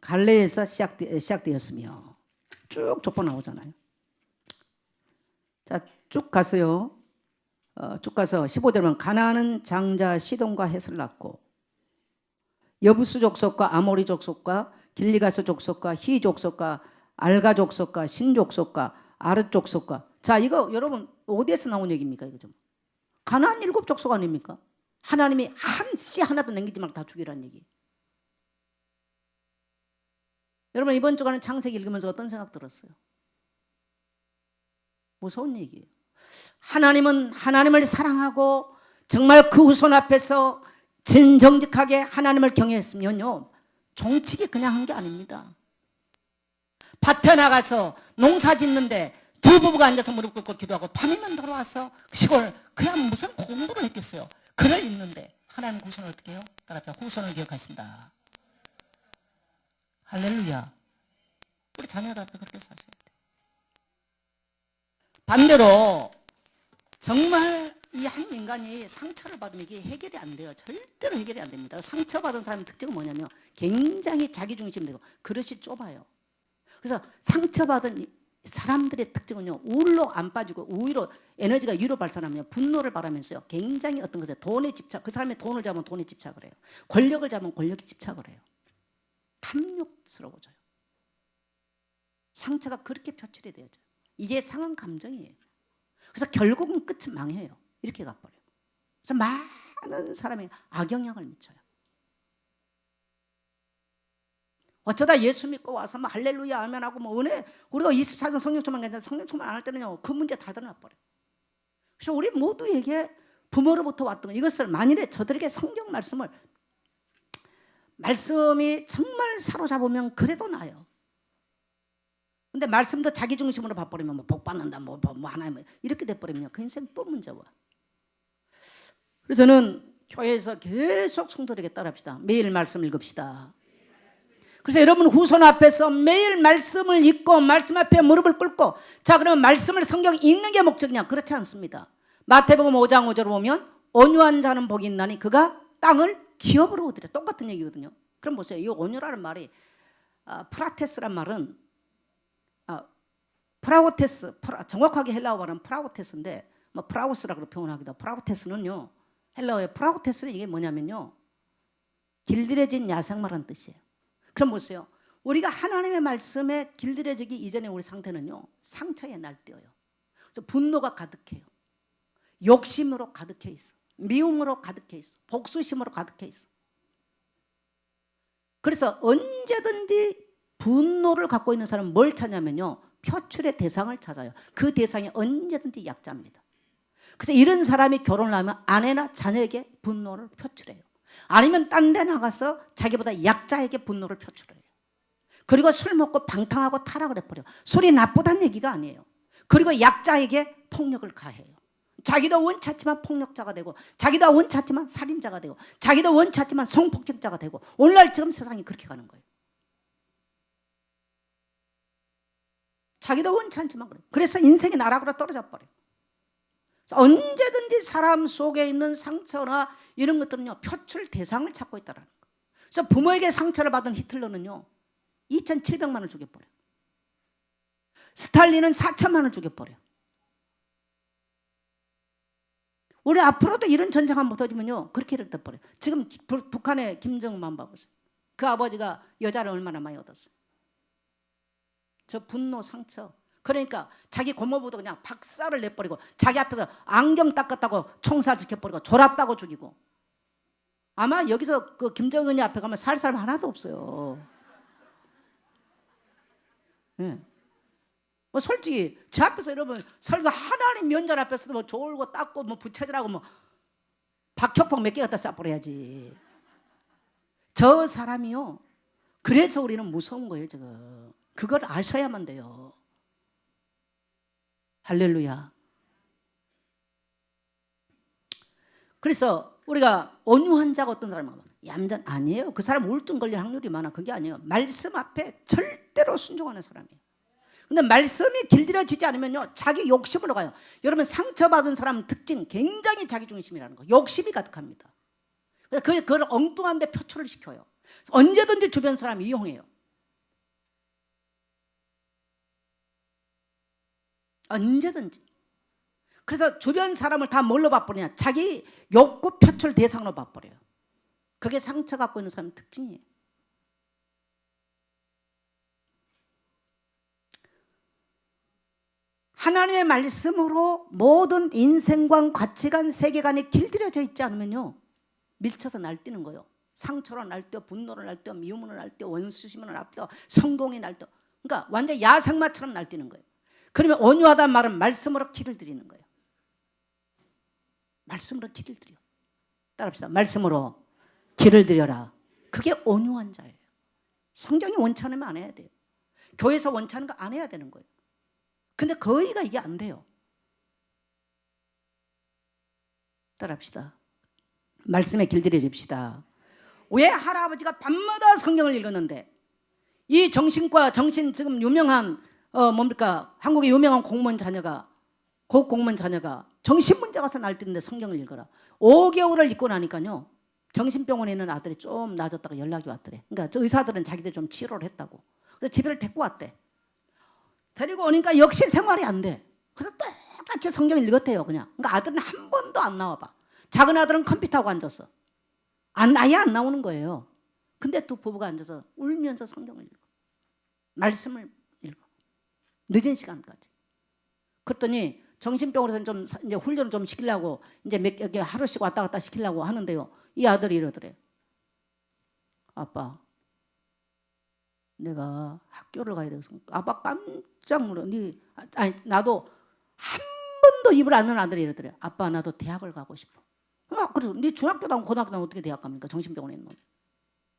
갈레에서 시작되었으며 쭉 족보 나오잖아요. 자, 쭉 가서요. 쭉 가서 15절은 가나안은 장자 시돈과 헷을 낳고 여부스 족속과 아모리 족속과 길리가스 족속과 히 족속과 알가 족속과 신 족속과 아르 족속과. 자, 이거 여러분 어디에서 나온 얘기입니까? 이거 좀 가나안 일곱 족속 아닙니까? 하나님이 한 씨 하나도 남기지 말고 다 죽이라는 얘기. 여러분 이번 주간에 창세기 읽으면서 어떤 생각 들었어요? 무서운 얘기예요. 하나님은 하나님을 사랑하고 정말 그 후손 앞에서 진정직하게 하나님을 경외했으면요 종치기 그냥 한 게 아닙니다. 밭에 나가서 농사 짓는데 두 부부가 앉아서 무릎 꿇고 기도하고 밤이면 돌아와서 시골 그냥 무슨 공부를 했겠어요. 글을 읽는데 하나님 후손을 어떻게 해요? 따라서 후손을 기억하신다. 할렐루야. 우리 자녀들 앞에 그렇게 사셔야 돼요. 반대로 정말 이 한 인간이 상처를 받으면 이게 해결이 안 돼요. 절대로 해결이 안 됩니다. 상처받은 사람의 특징은 뭐냐면 굉장히 자기중심되고 그릇이 좁아요. 그래서 상처받은 사람들의 특징은요, 우울로 안 빠지고 오히려 에너지가 위로 발산하며 분노를 바라면서요 굉장히 어떤 것에 돈에 집착, 그 사람의 돈을 잡으면 돈에 집착을 해요. 권력을 잡으면 권력에 집착을 해요. 탐욕스러워져요. 상처가 그렇게 표출이 되어져요. 이게 상한 감정이에요. 그래서 결국은 끝은 망해요. 이렇게 가버려요. 그래서 많은 사람이 악영향을 미쳐요. 어쩌다 예수 믿고 와서 뭐 할렐루야 아멘하고 뭐 은혜, 우리가 24장 성령 충만 괜찮아. 성령 충만 안 할 때는요 그 문제 다 드러나 버려. 그래서 우리 모두에게 부모로부터 왔던 이것을 만일에 저들에게 성경 말씀이 정말 사로잡으면 그래도 나아요. 근데 말씀도 자기 중심으로 봐버리면 뭐 복 받는다 뭐 하나님 이렇게 돼버리면 그 인생 또 문제 와. 그래서 저는 교회에서 계속 성도들에게 따라합시다. 매일 말씀 읽읍시다. 그래서 여러분 후손 앞에서 매일 말씀을 읽고 말씀 앞에 무릎을 꿇고, 자 그러면 말씀을 성경 읽는 게 목적이냐? 그렇지 않습니다. 마태복음 5장 5절을 보면 온유한 자는 복이 있나니 그가 땅을 기업으로 얻으리라. 똑같은 얘기거든요. 그럼 보세요. 이 온유라는 말이 프라테스란 말은 프라고테스, 정확하게 헬라어 발음은 프라고테스인데 뭐 프라우스라고 표현하기도 하고, 프라고테스는요 헬라어의 프라고테스는 이게 뭐냐면요 길들여진 야생마라는 뜻이에요. 그럼 보세요. 우리가 하나님의 말씀에 길들여지기 이전에 우리 상태는요 상처에 날뛰어요. 그래서 분노가 가득해요. 욕심으로 가득해 있어. 미움으로 가득해 있어. 복수심으로 가득해 있어. 그래서 언제든지 분노를 갖고 있는 사람은 뭘 찾냐면요 표출의 대상을 찾아요. 그 대상이 언제든지 약자입니다. 그래서 이런 사람이 결혼을 하면 아내나 자녀에게 분노를 표출해요. 아니면 딴 데 나가서 자기보다 약자에게 분노를 표출해요. 그리고 술 먹고 방탕하고 타락을 해버려. 술이 나쁘다는 얘기가 아니에요. 그리고 약자에게 폭력을 가해요. 자기도 원치 않지만 폭력자가 되고, 자기도 원치 않지만 살인자가 되고, 자기도 원치 않지만 성폭력자가 되고, 오늘날 지금 세상이 그렇게 가는 거예요. 자기도 원치 않지만 그래요. 그래서 인생이 나락으로 떨어져 버려요. 언제든지 사람 속에 있는 상처나 이런 것들은요 표출 대상을 찾고 있다는 거예요. 그래서 부모에게 상처를 받은 히틀러는요 2,700만 원을 죽여버려요. 스탈린은 4천만 원을 죽여버려요. 우리 앞으로도 이런 전쟁 한번 터지면요 그렇게 돼버려요. 지금 북한의 김정은만 봐보세요. 그 아버지가 여자를 얼마나 많이 얻었어요. 저 분노 상처. 그러니까 자기 고모부도 그냥 박살을 내버리고, 자기 앞에서 안경 닦았다고 총살 지켜버리고, 졸았다고 죽이고. 아마 여기서 그 김정은이 앞에 가면 살 사람 하나도 없어요. 네. 뭐 솔직히 제 앞에서 여러분 설교 하나님 면전 앞에서도 뭐 졸고 닦고 뭐 부채질하고 뭐 박격포 몇 개 갖다 쏴버려야지. 저 사람이요 그래서 우리는 무서운 거예요 지금. 그걸 아셔야만 돼요. 할렐루야. 그래서 우리가 온유한 자가 어떤 사람은 얌전 아니에요. 그 사람 우울증 걸릴 확률이 많아. 그게 아니에요. 말씀 앞에 절대로 순종하는 사람이에요. 근데 말씀이 길들여지지 않으면요 자기 욕심으로 가요. 여러분 상처받은 사람 특징 굉장히 자기중심이라는 거. 욕심이 가득합니다. 그래서 그걸 엉뚱한 데 표출을 시켜요. 언제든지 주변 사람 이용해요. 언제든지. 그래서 주변 사람을 다 뭘로 봐버리냐? 자기 욕구 표출 대상으로 봐버려요. 그게 상처 갖고 있는 사람의 특징이에요. 하나님의 말씀으로 모든 인생관, 가치관, 세계관이 길들여져 있지 않으면요 밀쳐서 날뛰는 거예요. 상처로 날뛰어, 분노로 날뛰어, 미움으로 날뛰어, 원수심으로 날뛰어, 성공이 날뛰어. 그러니까 완전 야생마처럼 날뛰는 거예요. 그러면 온유하다는 말은 말씀으로 길을 들이는 거예요. 말씀으로 길을 들여. 따라합시다. 말씀으로 길을 들여라. 그게 온유한 자예요. 성경이 원치 않으면 안 해야 돼요. 교회에서 원치 않은 거 안 해야 되는 거예요. 근데 거의가 이게 안 돼요. 따라합시다. 말씀에 길들여집시다. 왜 할아버지가 밤마다 성경을 읽었는데 이 정신과 지금 유명한 뭡니까 한국의 유명한 공무원 자녀가 고공무원 자녀가 정신문제 가서 날뛰는데 성경을 읽어라. 5개월을 읽고 나니까요 정신병원에 있는 아들이 좀 나아졌다가 연락이 왔더래. 그러니까 저 의사들은 자기들 좀 치료를 했다고. 그래서 집에를 데리고 왔대. 데리고 오니까 역시 생활이 안 돼. 그래서 똑같이 성경을 읽었대요 그냥. 그러니까 아들은 한 번도 안 나와봐. 작은 아들은 컴퓨터하고 앉았어. 아예 안 나오는 거예요. 근데 두 부부가 앉아서 울면서 성경을 읽어. 말씀을 읽어. 늦은 시간까지. 그랬더니 정신병원에서는 좀 이제 훈련을 좀 시키려고 이제 몇 개 하루씩 왔다 갔다 시키려고 하는데요. 이 아들이 이러더래. 아빠, 내가 학교를 가야 되겠어. 아빠 깜짝 놀라. 아니 나도 한 번도 입을 안 여는 아들이 이러더래. 아빠 나도 대학을 가고 싶어. 그래서 네 중학교 나오고 고등학교 나오면 어떻게 대학 갑니까? 정신병원에 있는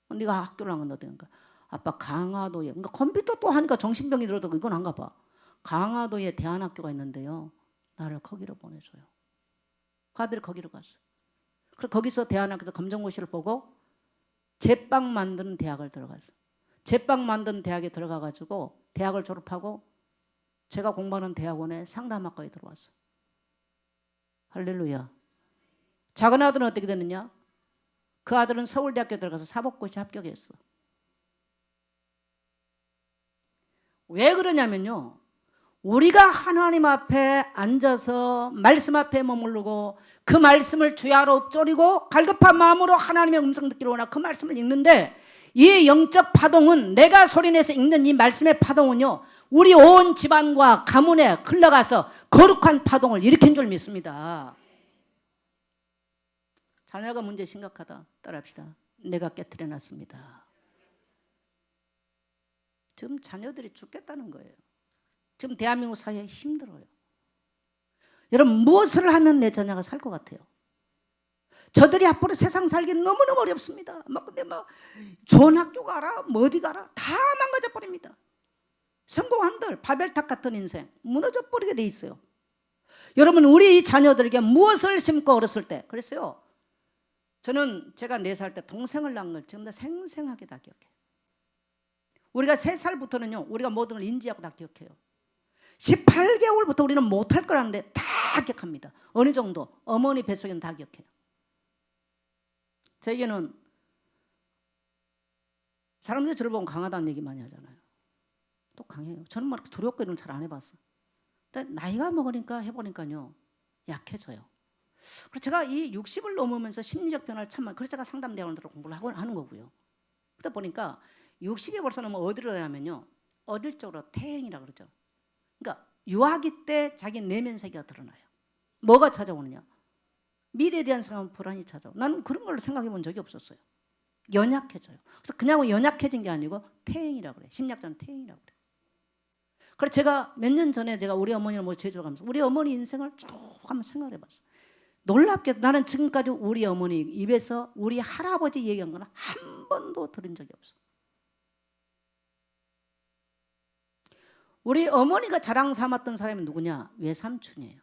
놈. 네가 학교를 안 간다 어떡하니까. 아빠 강화도에, 그러니까 컴퓨터 또 하니까 정신병이 들어도 이건 안 가봐. 강화도에 대안학교가 있는데요. 나를 거기로 보내줘요. 그 아들이 거기로 갔어. 그래서 거기서 대안학교에서 검정고시를 보고 제빵 만드는 대학을 들어갔어. 제빵 만드는 대학에 들어가가지고 대학을 졸업하고 제가 공부하는 대학원에 상담학과에 들어왔어. 할렐루야. 작은 아들은 어떻게 됐느냐? 그 아들은 서울대학교 들어가서 사법고시 합격했어. 왜 그러냐면요. 우리가 하나님 앞에 앉아서 말씀 앞에 머무르고 그 말씀을 주야로 읊조리고 갈급한 마음으로 하나님의 음성 듣기를 원하고 그 말씀을 읽는데 이 영적 파동은 내가 소리내서 읽는 이 말씀의 파동은요. 우리 온 집안과 가문에 흘러가서 거룩한 파동을 일으킨 줄 믿습니다. 자녀가 문제 심각하다. 따라합시다. 내가 깨트려 놨습니다. 지금 자녀들이 죽겠다는 거예요. 지금 대한민국 사회에 힘들어요. 여러분 무엇을 하면 내 자녀가 살 것 같아요? 저들이 앞으로 세상 살기 너무너무 어렵습니다. 근데 좋은 학교 가라, 어디 가라 다 망가져 버립니다. 성공한들 바벨탑 같은 인생 무너져 버리게 돼 있어요. 여러분 우리 자녀들에게 무엇을 심고 어렸을 때 그랬어요. 저는 제가 4살 때 동생을 낳은 걸 지금 다 생생하게 다 기억해요. 우리가 3살부터는요 우리가 모든 걸 인지하고 다 기억해요. 18개월부터 우리는 못할 거라는데 다 기억합니다. 어느 정도 어머니 뱃속에는 다 기억해요. 저에게는 사람들이 저를 보면 강하다는 얘기 많이 하잖아요. 또 강해요. 저는 이렇게 두렵고 이런 걸 잘 안 해봤어. 근데 나이가 먹으니까 해보니까요 약해져요. 그래서 제가 이 60을 넘으면서 심리적 변화를 참 그래서 제가 상담대학원으로 공부를 하는 거고요. 그러다 보니까 60이 벌써 넘으면 어디로 가냐면요 어릴 적으로 태행이라고 그러죠. 그러니까 유아기 때 자기 내면 세계가 드러나요. 뭐가 찾아오느냐? 미래에 대한 생각은 불안이 찾아오. 나는 그런 걸 생각해 본 적이 없었어요. 연약해져요. 그래서 그냥 연약해진 게 아니고 태행이라고 그래. 심리학자는 태행이라고 그래. 그래서 제가 몇 년 전에 제가 우리 어머니를 제주로 가면서 우리 어머니 인생을 쭉 한번 생각을 해봤어요. 놀랍게도 나는 지금까지 우리 어머니 입에서 우리 할아버지 얘기한 거는 한 번도 들은 적이 없어. 우리 어머니가 자랑 삼았던 사람이 누구냐? 외삼촌이에요.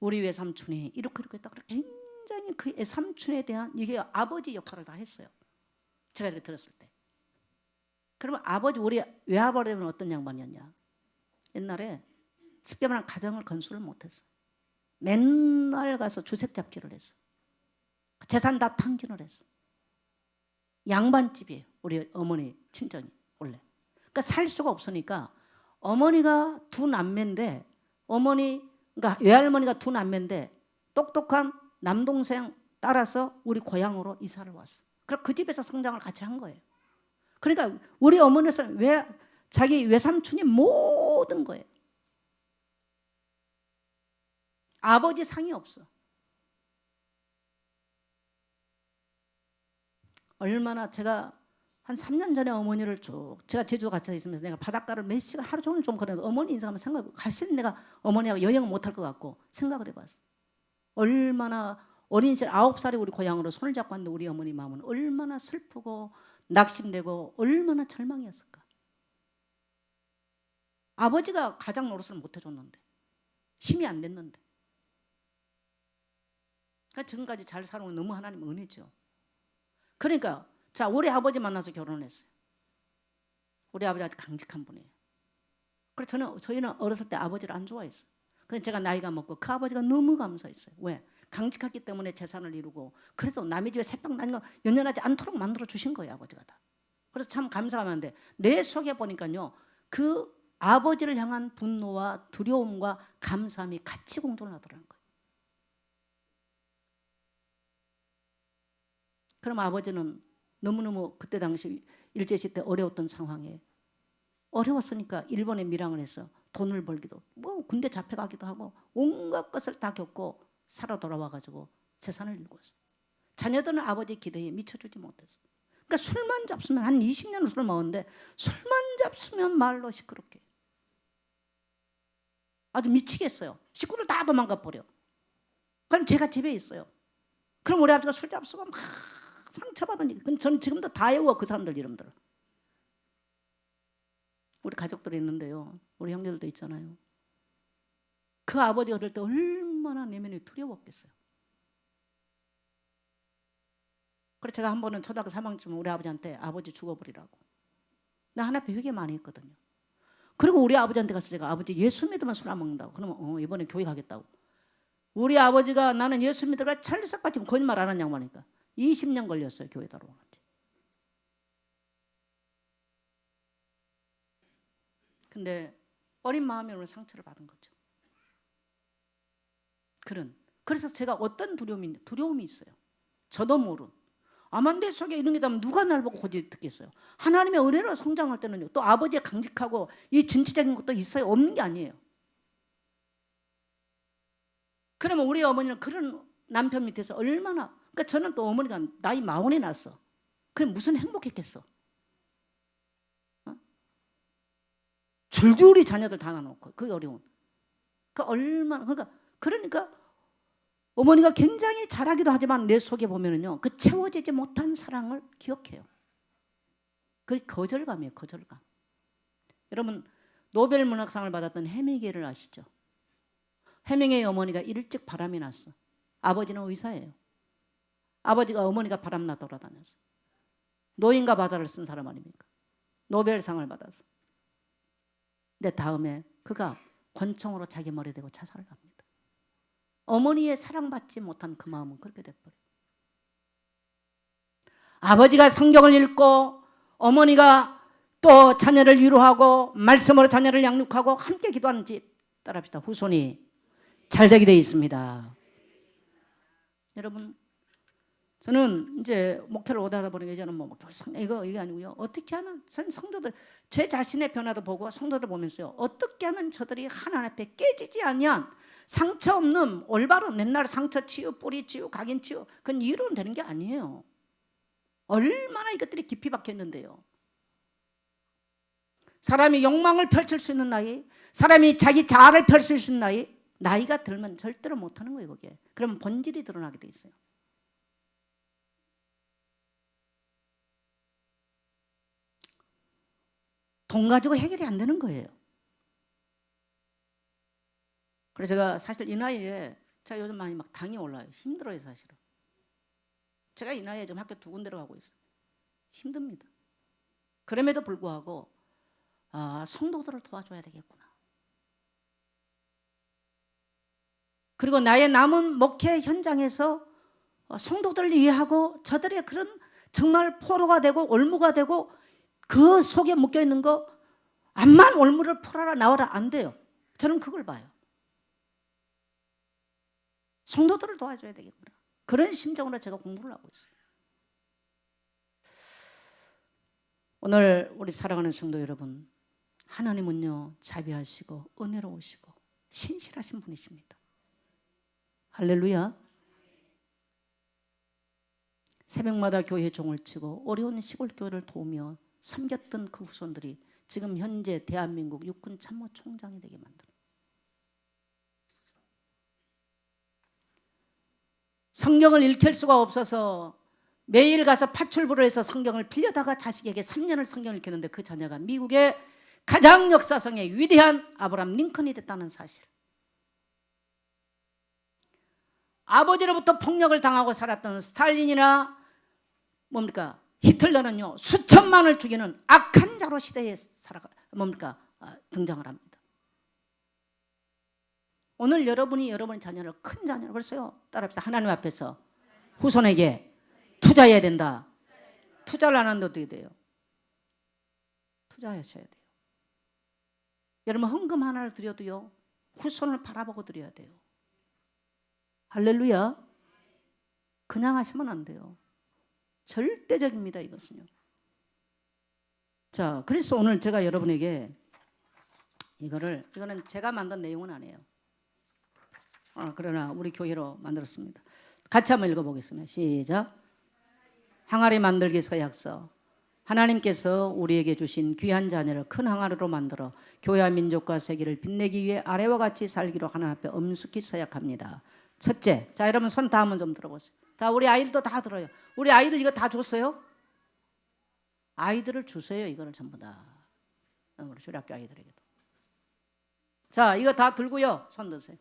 우리 외삼촌이 이렇게 했다. 굉장히 그 외삼촌에 대한 이게 아버지 역할을 다 했어요. 제가 이렇게 들었을 때. 그러면 우리 외아버지는 어떤 양반이었냐? 옛날에 쉽게 말하면 가정을 건수를 못했어. 맨날 가서 주색 잡기를 했어. 재산 다 탕진을 했어. 양반집이에요. 우리 어머니 친정이 원래. 그러니까 살 수가 없으니까 어머니가 두 남매인데 그러니까 외할머니가 두 남매인데 똑똑한 남동생 따라서 우리 고향으로 이사를 왔어. 그래서 그 집에서 성장을 같이 한 거예요. 그러니까 우리 어머니는 자기 외삼촌이 모든 거예요. 아버지 상이 없어. 얼마나 제가 한 3년 전에 어머니를 제가 제주도 같이 있으면서 내가 바닷가를 몇 시간 하루 종일 좀 걸어서 어머니 인사하면 생각해보고 사실 내가 어머니하고 여행을 못할 것 같고 생각을 해봤어. 얼마나 어린 시절 9살에 우리 고향으로 손을 잡고 왔는데 우리 어머니 마음은 얼마나 슬프고 낙심되고 얼마나 절망이었을까. 아버지가 가장 노릇을 못 해줬는데 힘이 안 됐는데 그러니까 지금까지 잘 살아온 너무 하나님 은혜죠. 그러니까 자 우리 아버지 만나서 결혼했어요. 우리 아버지 아주 강직한 분이에요. 그래서 저희는 어렸을 때 아버지를 안 좋아했어요. 근데 제가 나이가 먹고 그 아버지가 너무 감사했어요. 왜? 강직하기 때문에 재산을 이루고 그래도 남의 집에 새빵 나는 거 연연하지 않도록 만들어 주신 거예요. 아버지가 다. 그래서 참 감사하는데 내 속에 보니까요 그 아버지를 향한 분노와 두려움과 감사함이 같이 공존을 하더라는 거예요. 그럼 아버지는 너무너무 그때 당시 일제시대 어려웠던 상황에 어려웠으니까 일본에 밀항을 해서 돈을 벌기도 군대 잡혀가기도 하고 온갖 것을 다 겪고 살아 돌아와가지고 재산을 일구었어요. 자녀들은 아버지 기대에 미쳐주지 못했어요. 그러니까 술만 잡수면 한 20년을 술을 먹었는데 술만 잡수면 말로 시끄럽게 아주 미치겠어요. 식구들 다 도망가 버려. 그럼 제가 집에 있어요. 그럼 우리 아버지가 술 잡수고 막 상처받으니까. 그럼 저는 지금도 다 외워 그 사람들 이름들을. 우리 가족들이 있는데요. 우리 형제들도 있잖아요. 그 아버지가 그럴 때 얼마나 내면이 두려웠겠어요. 그래서 제가 한 번은 초등학교 3학년쯤 우리 아버지한테 아버지 죽어버리라고. 나 하나님께 회개 많이 했거든요. 그리고 우리 아버지한테 가서 제가 아버지 예수 믿으면 술 안 먹는다고. 그러면 이번에 교회 가겠다고. 우리 아버지가 나는 예수 믿으라 찰싹같이 거짓말 안 하냐고 하니까 20년 걸렸어요. 교회 들어오는데. 근데 어린 마음에 오늘 상처를 받은 거죠. 그래서 제가 어떤 두려움이 있어요. 저도 모른. 아마 내 속에 이런 게 있다면 누가 날 보고 고집 듣겠어요. 하나님의 은혜로 성장할 때는요. 또 아버지의 강직하고 이 전체적인 것도 있어요. 없는 게 아니에요. 그러면 우리 어머니는 그런 남편 밑에서 얼마나, 그러니까 저는 또 어머니가 나이 40에 났어. 그럼 무슨 행복했겠어. 줄줄이 자녀들 다 나눠놓고 그게 어려운. 그러니까 어머니가 굉장히 잘하기도 하지만 내 속에 보면은요 그 채워지지 못한 사랑을 기억해요. 그게 거절감이에요. 거절감. 여러분 노벨 문학상을 받았던 해밍웨이를 아시죠? 해밍웨이 어머니가 일찍 바람이 났어. 아버지는 의사예요. 아버지가 어머니가 바람나 돌아다녔어. 노인과 바다를 쓴 사람 아닙니까? 노벨상을 받았어. 근데 다음에 그가 권총으로 자기 머리에 대고 자살을 합니다. 어머니의 사랑받지 못한 그 마음은 그렇게 돼버려요. 아버지가 성경을 읽고 어머니가 또 자녀를 위로하고 말씀으로 자녀를 양육하고 함께 기도하는 집 따라합시다. 후손이 잘되게 되어 있습니다. 여러분 저는 이제 목회를 오다 보니까 이제는 뭐 이게 아니고요. 어떻게 하면 성도들 제 자신의 변화도 보고 성도들 보면서요. 어떻게 하면 저들이 하나님 앞에 깨지지 않으면 상처 없는 올바른 맨날 상처 치유, 뿌리 치유, 각인 치유 그건 이유로는 되는 게 아니에요. 얼마나 이것들이 깊이 박혀 있는데요. 사람이 욕망을 펼칠 수 있는 나이, 사람이 자기 자아를 펼칠 수 있는 나이가 들면 절대로 못하는 거예요. 그게. 그러면 본질이 드러나게 돼 있어요. 돈 가지고 해결이 안 되는 거예요. 그래서 제가 사실 이 나이에 제가 요즘 많이 막 당이 올라요. 힘들어요 사실은. 제가 이 나이에 지금 학교 2군데로 가고 있어요. 힘듭니다. 그럼에도 불구하고 성도들을 도와줘야 되겠구나. 그리고 나의 남은 목회 현장에서 성도들을 이해하고 저들의 그런 정말 포로가 되고 올무가 되고 그 속에 묶여있는 거 암만 올무를 풀어라 나와라 안 돼요. 저는 그걸 봐요. 성도들을 도와줘야 되겠구나. 그런 심정으로 제가 공부를 하고 있어요. 오늘 우리 사랑하는 성도 여러분, 하나님은요 자비하시고 은혜로우시고 신실하신 분이십니다. 할렐루야. 새벽마다 교회 종을 치고 어려운 시골 교회를 도우며 섬겼던 그 후손들이 지금 현재 대한민국 육군 참모총장이 되게 만들어요. 성경을 읽힐 수가 없어서 매일 가서 파출부를 해서 성경을 빌려다가 자식에게 3년을 성경을 읽혔는데 그 자녀가 미국의 가장 역사성의 위대한 아브라함 링컨이 됐다는 사실. 아버지로부터 폭력을 당하고 살았던 스탈린이나 히틀러는요 수천만을 죽이는 악한 자로 시대에 등장을 합니다. 오늘 여러분이 여러분의 자녀를 큰 자녀로 그래서요 따라합시다. 하나님 앞에서 후손에게 투자해야 된다. 투자를 안 하는데 어떻게 돼요? 투자하셔야 돼요. 여러분 헌금 하나를 드려도요 후손을 바라보고 드려야 돼요. 할렐루야. 그냥 하시면 안 돼요. 절대적입니다 이것은요. 자, 그래서 오늘 제가 여러분에게 이거는 제가 만든 내용은 아니에요. 그러나 우리 교회로 만들었습니다. 같이 한번 읽어보겠습니다. 시작. 항아리 만들기 서약서. 하나님께서 우리에게 주신 귀한 자녀를 큰 항아리로 만들어 교회와 민족과 세계를 빛내기 위해 아래와 같이 살기로 하나님 앞에 엄숙히 서약합니다. 첫째, 자 여러분 손 다 한번 좀 들어보세요. 다 우리 아이들도 다 들어요. 우리 아이들 이거 다 줬어요? 아이들을 주세요. 이거를 전부 다. 우리 주일학교 아이들에게도. 자 이거 다 들고요. 손 드세요.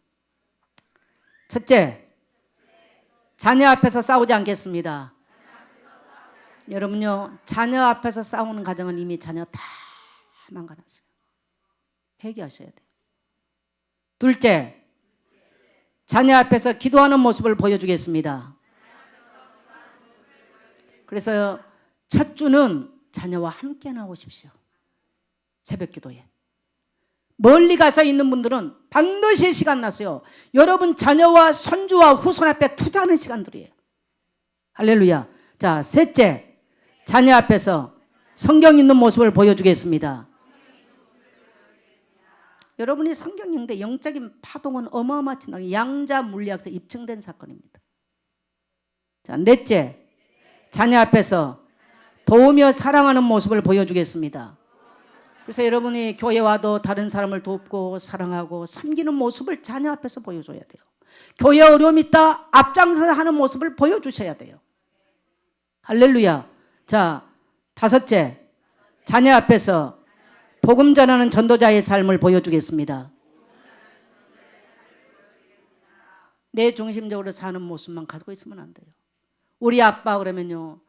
첫째, 자녀 앞에서 싸우지 않겠습니다. 여러분요, 자녀 앞에서 싸우는 가정은 이미 자녀 다 망가놨어요. 회개하셔야 돼요. 둘째, 자녀 앞에서 기도하는 모습을 보여주겠습니다. 그래서 첫 주는 자녀와 함께 나오십시오. 새벽 기도에. 멀리 가서 있는 분들은 반드시 시간 나세요. 여러분 자녀와 손주와 후손 앞에 투자하는 시간들이에요. 할렐루야. 자, 셋째, 자녀 앞에서 성경 읽는 모습을 보여주겠습니다. 여러분이 성경 읽는데 영적인 파동은 어마어마치 양자 물리학에서 입증된 사건입니다. 자, 넷째, 자녀 앞에서 도우며 사랑하는 모습을 보여주겠습니다. 그래서 여러분이 교회 와도 다른 사람을 돕고 사랑하고 섬기는 모습을 자녀 앞에서 보여줘야 돼요. 교회 어려움이 있다 앞장서서 하는 모습을 보여주셔야 돼요. 할렐루야. 자, 다섯째, 자녀 앞에서 복음 전하는 전도자의 삶을 보여주겠습니다. 내 중심적으로 사는 모습만 가지고 있으면 안 돼요. 우리 아빠 그러면요,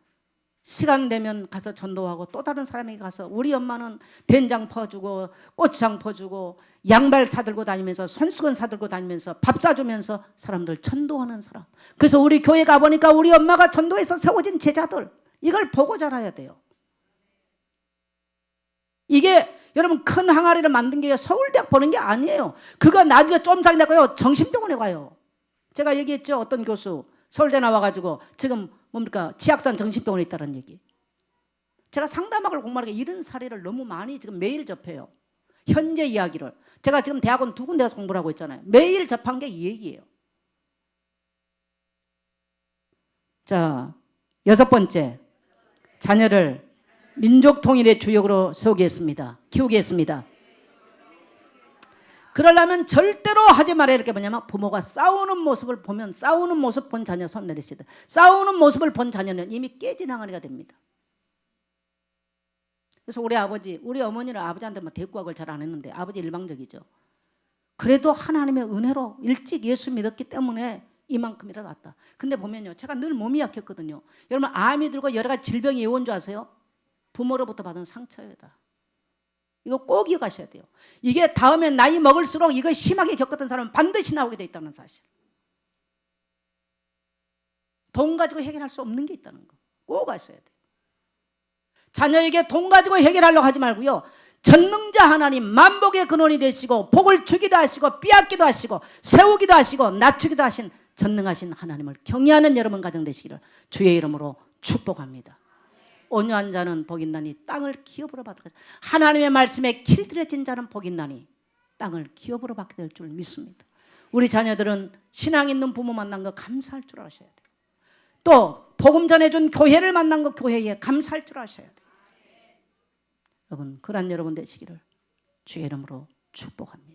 시간 되면 가서 전도하고 또 다른 사람에게 가서, 우리 엄마는 된장 퍼주고 고추장 퍼주고 양발 사들고 다니면서 손수건 사들고 다니면서 밥 사주면서 사람들 전도하는 사람. 그래서 우리 교회 가보니까 우리 엄마가 전도해서 세워진 제자들, 이걸 보고 자라야 돼요. 이게 여러분 큰 항아리를 만든 게 서울대학 보는 게 아니에요. 그거 나중에 좀 장나고요 정신병원에 가요. 제가 얘기했죠. 어떤 교수 서울대 나와가지고 지금 뭡니까 치악산 정신병원에 있다는 얘기. 제가 상담학을 공부하니까 이런 사례를 너무 많이 지금 매일 접해요. 현재 이야기를. 제가 지금 대학원 2군데 공부를 하고 있잖아요. 매일 접한 게 이 얘기예요. 자, 여섯 번째, 자녀를 민족 통일의 주역으로 세우겠습니다. 키우겠습니다. 그러려면 절대로 하지 말아야 할 게 뭐냐면, 부모가 싸우는 모습을 보면, 싸우는 모습 본 자녀 손 내리시야 돼요. 싸우는 모습을 본 자녀는 이미 깨진 항아리가 됩니다. 그래서 우리 아버지, 우리 어머니는 아버지한테 뭐 대꾸학을 잘 안 했는데 아버지 일방적이죠. 그래도 하나님의 은혜로 일찍 예수 믿었기 때문에 이만큼이라도 왔다. 근데 보면요, 제가 늘 몸이 약했거든요. 여러분 암이 들고 여러 가지 질병이 온 줄 아세요? 부모로부터 받은 상처이다. 이거 꼭 기억하셔야 돼요. 이게 다음에 나이 먹을수록 이거 심하게 겪었던 사람은 반드시 나오게 돼 있다는 사실. 돈 가지고 해결할 수 없는 게 있다는 거 꼭 아셔야 돼요. 자녀에게 돈 가지고 해결하려고 하지 말고요, 전능자 하나님, 만복의 근원이 되시고 복을 주기도 하시고 빼앗기도 하시고 세우기도 하시고 낮추기도 하신 전능하신 하나님을 경외하는 여러분 가정 되시기를 주의 이름으로 축복합니다. 온유한 자는 복이 있나니 땅을 기업으로 받을 것이다. 하나님의 말씀에 길들여진 자는 복이 있나니 땅을 기업으로 받게 될 줄 믿습니다. 우리 자녀들은 신앙 있는 부모 만난 거 감사할 줄 아셔야 돼요. 또 복음 전해준 교회를 만난 거 교회에 감사할 줄 아셔야 돼요. 여러분, 그런 여러분 되시기를 주의 이름으로 축복합니다.